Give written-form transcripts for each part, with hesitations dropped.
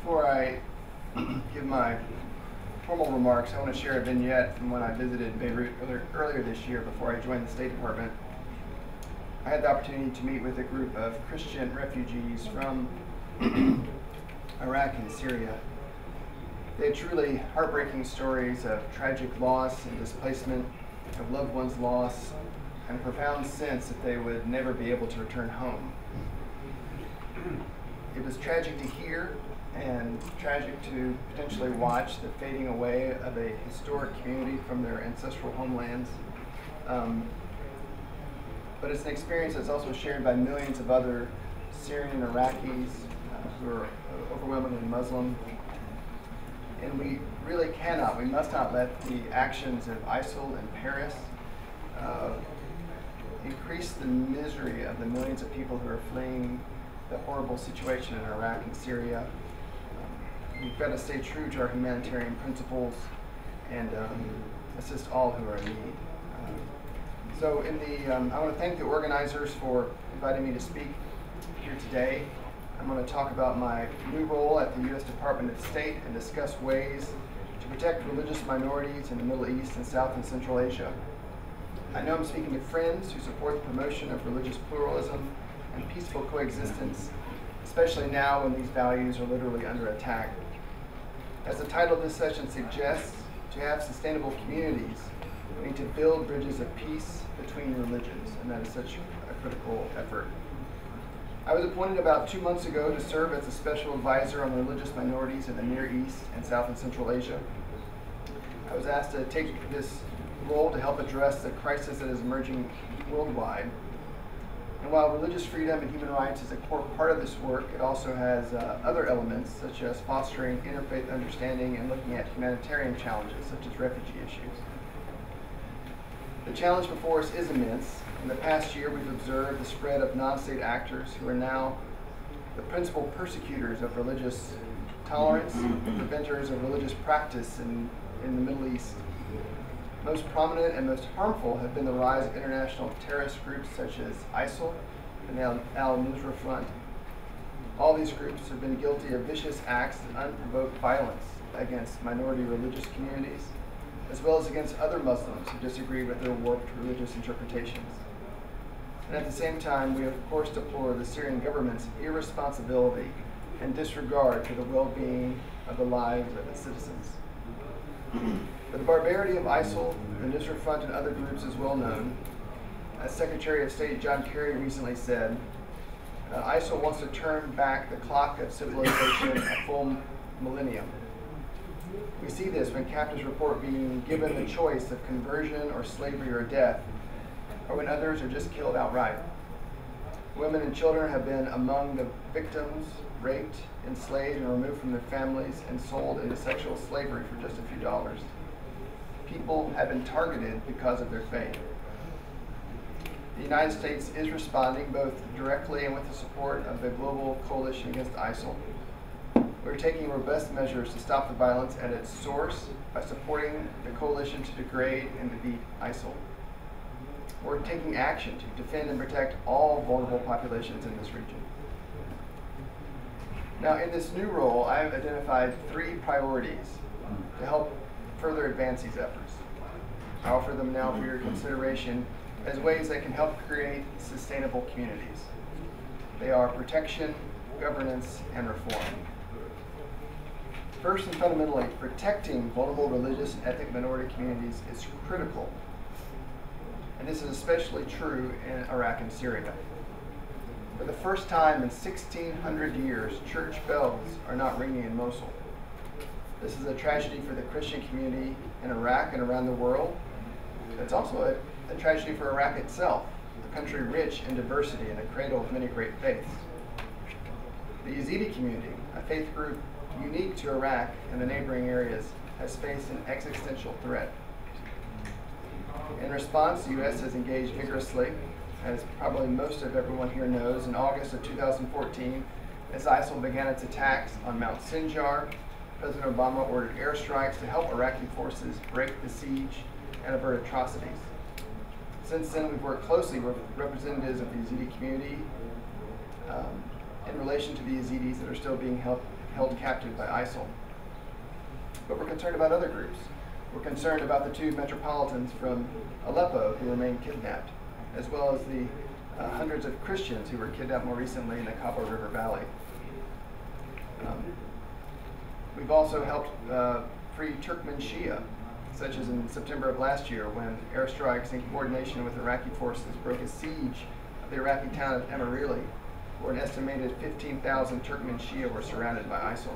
Before I give my formal remarks, I want to share a vignette from when I visited Beirut earlier this year before I joined the State Department. I had the opportunity to meet with a group of Christian refugees from Iraq and Syria. They had truly heartbreaking stories of tragic loss and displacement, of loved ones lost, and a profound sense that they would never be able to return home. It was tragic to hear and tragic to potentially watch the fading away of a historic community from their ancestral homelands. But it's an experience that's also shared by millions of other Syrian and Iraqis who are overwhelmingly Muslim. And we really we must not let the actions of ISIL in Paris increase the misery of the millions of people who are fleeing the horrible situation in Iraq and Syria. We've got to stay true to our humanitarian principles and assist all who are in need. I want to thank the organizers for inviting me to speak here today. I'm going to talk about my new role at the U.S. Department of State and discuss ways to protect religious minorities in the Middle East and South and Central Asia. I know I'm speaking to friends who support the promotion of religious pluralism and peaceful coexistence, especially now when these values are literally under attack. As the title of this session suggests, to have sustainable communities, we need to build bridges of peace between religions, and that is such a critical effort. I was appointed about 2 months ago to serve as a special advisor on religious minorities in the Near East and South and Central Asia. I was asked to take this role to help address the crisis that is emerging worldwide. And while religious freedom and human rights is a core part of this work, it also has other elements, such as fostering interfaith understanding and looking at humanitarian challenges, such as refugee issues. The challenge before us is immense. In the past year, we've observed the spread of non-state actors who are now the principal persecutors of religious tolerance, preventers of religious practice in the Middle East. Most prominent and most harmful have been the rise of international terrorist groups such as ISIL and Al-Nusra Front. All these groups have been guilty of vicious acts and unprovoked violence against minority religious communities, as well as against other Muslims who disagree with their warped religious interpretations. And at the same time, we of course deplore the Syrian government's irresponsibility and disregard for the well-being of the lives of its citizens. But the barbarity of ISIL, the Nusra Front, and other groups is well known. As Secretary of State John Kerry recently said, ISIL wants to turn back the clock of civilization a full millennium. We see this when captives report being given the choice of conversion or slavery or death, or when others are just killed outright. Women and children have been among the victims, raped, enslaved, and removed from their families and sold into sexual slavery for just a few dollars. People have been targeted because of their faith. The United States is responding both directly and with the support of the global coalition against ISIL. We're taking robust measures to stop the violence at its source by supporting the coalition to degrade and defeat ISIL. We're taking action to defend and protect all vulnerable populations in this region. Now, in this new role, I have identified 3 priorities to help further advance these efforts. I offer them now for your consideration as ways that can help create sustainable communities. They are protection, governance, and reform. First and fundamentally, protecting vulnerable religious and ethnic minority communities is critical. And this is especially true in Iraq and Syria. For the first time in 1,600 years, church bells are not ringing in Mosul. This is a tragedy for the Christian community in Iraq and around the world. It's also a tragedy for Iraq itself, a country rich in diversity and a cradle of many great faiths. The Yazidi community, a faith group unique to Iraq and the neighboring areas, has faced an existential threat. In response, the U.S. has engaged vigorously, as probably most of everyone here knows. In August of 2014, as ISIL began its attacks on Mount Sinjar, President Obama ordered airstrikes to help Iraqi forces break the siege and avert atrocities. Since then, we've worked closely with representatives of the Yazidi community in relation to the Yazidis that are still being held held captive by ISIL. But we're concerned about other groups. We're concerned about the 2 metropolitans from Aleppo who remain kidnapped, as well as the hundreds of Christians who were kidnapped more recently in the Cabo River Valley. We've also helped free Turkmen Shia, such as in September of last year when airstrikes in coordination with Iraqi forces broke a siege of the Iraqi town of Emirili, where an estimated 15,000 Turkmen Shia were surrounded by ISIL.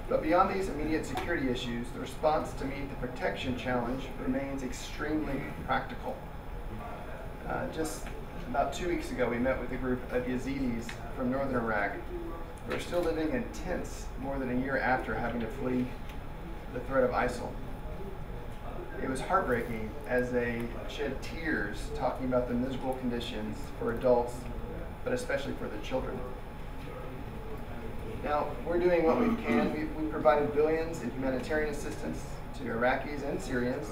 But beyond these immediate security issues, the response to meet the protection challenge remains extremely practical. Just about 2 weeks ago, we met with a group of Yazidis from northern Iraq who are still living in tents more than a year after having to flee the threat of ISIL. It was heartbreaking as they shed tears talking about the miserable conditions for adults, but especially for the children. Now, we're doing what we can. We've provided billions in humanitarian assistance to Iraqis and Syrians,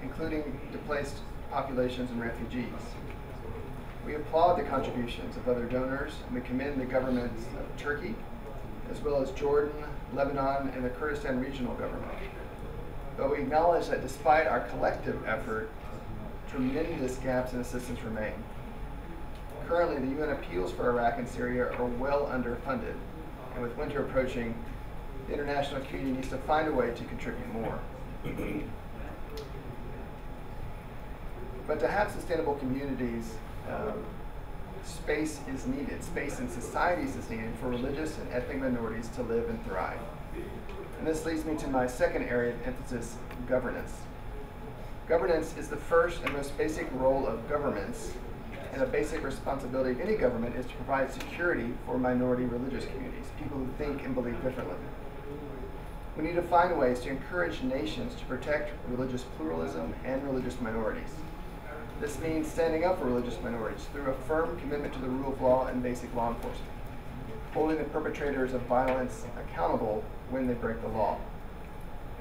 including displaced populations and refugees. We applaud the contributions of other donors, and we commend the governments of Turkey, as well as Jordan, Lebanon, and the Kurdistan regional government. But we acknowledge that despite our collective effort, tremendous gaps in assistance remain. Currently, the UN appeals for Iraq and Syria are well underfunded, and with winter approaching, the international community needs to find a way to contribute more. But to have sustainable communities, space is needed. Space in societies is needed for religious and ethnic minorities to live and thrive. And this leads me to my second area of emphasis, governance. Governance is the first and most basic role of governments, and a basic responsibility of any government is to provide security for minority religious communities, people who think and believe differently. We need to find ways to encourage nations to protect religious pluralism and religious minorities. This means standing up for religious minorities through a firm commitment to the rule of law and basic law enforcement, holding the perpetrators of violence accountable when they break the law.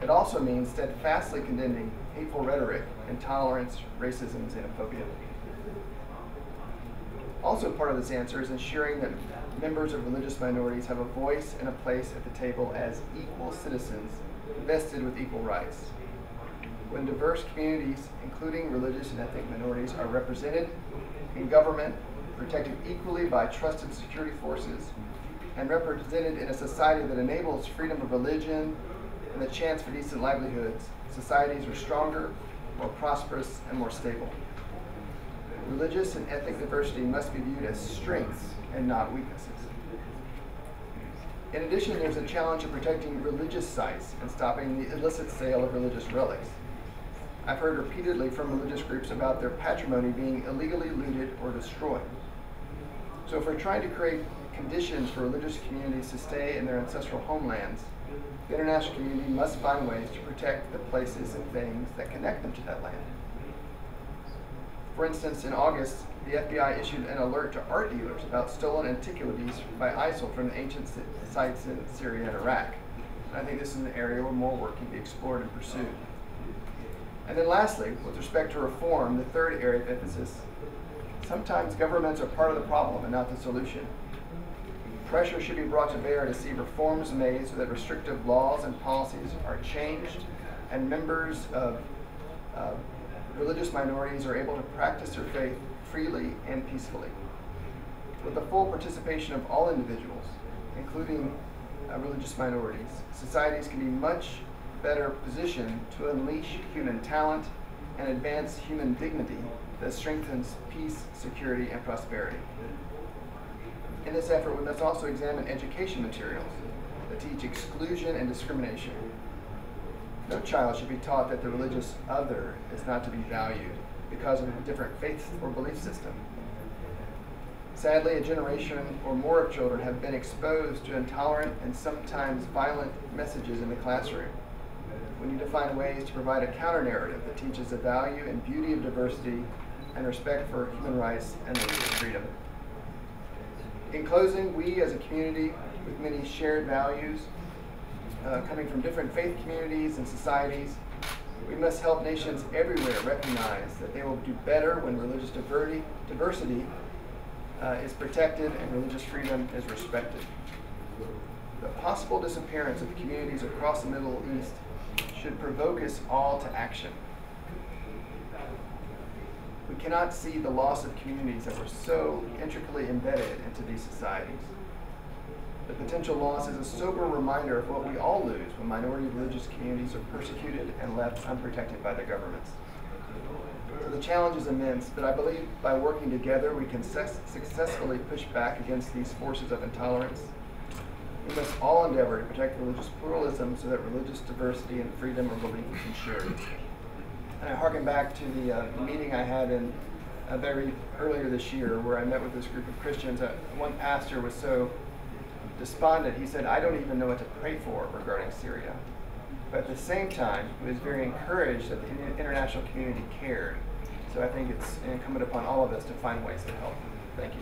It also means steadfastly condemning hateful rhetoric, intolerance, racism, and xenophobia. Also part of this answer is ensuring that members of religious minorities have a voice and a place at the table as equal citizens vested with equal rights. When diverse communities, including religious and ethnic minorities, are represented in government, protected equally by trusted security forces, and represented in a society that enables freedom of religion and the chance for decent livelihoods, societies are stronger, more prosperous, and more stable. Religious and ethnic diversity must be viewed as strengths and not weaknesses. In addition, there's a challenge of protecting religious sites and stopping the illicit sale of religious relics. I've heard repeatedly from religious groups about their patrimony being illegally looted or destroyed. So if we're trying to create conditions for religious communities to stay in their ancestral homelands, the international community must find ways to protect the places and things that connect them to that land. For instance, in August, the FBI issued an alert to art dealers about stolen antiquities by ISIL from the ancient sites in Syria and Iraq. And I think this is an area where more work can be explored and pursued. And then lastly, with respect to reform, the third area of emphasis, sometimes governments are part of the problem and not the solution. Pressure should be brought to bear to see reforms made so that restrictive laws and policies are changed and members of religious minorities are able to practice their faith freely and peacefully. With the full participation of all individuals, including religious minorities, societies can be much better positioned to unleash human talent and advance human dignity that strengthens peace, security, and prosperity. In this effort, we must also examine education materials that teach exclusion and discrimination. No child should be taught that the religious other is not to be valued because of a different faith or belief system. Sadly, a generation or more of children have been exposed to intolerant and sometimes violent messages in the classroom. We need to find ways to provide a counter-narrative that teaches the value and beauty of diversity and respect for human rights and religious freedom. In closing, we as a community with many shared values, coming from different faith communities and societies, we must help nations everywhere recognize that they will do better when religious diversity is protected and religious freedom is respected. The possible disappearance of communities across the Middle East should provoke us all to action. We cannot see the loss of communities that were so intricately embedded into these societies. The potential loss is a sober reminder of what we all lose when minority religious communities are persecuted and left unprotected by their governments. So the challenge is immense, but I believe by working together we can successfully push back against these forces of intolerance. We must all endeavor to protect religious pluralism so that religious diversity and freedom of belief is ensured. And I harken back to the meeting I had in very earlier this year where I met with this group of Christians. One pastor was so despondent, he said, I don't even know what to pray for regarding Syria. But at the same time, he was very encouraged that the international community cared. So I think it's incumbent upon all of us to find ways to help. Thank you.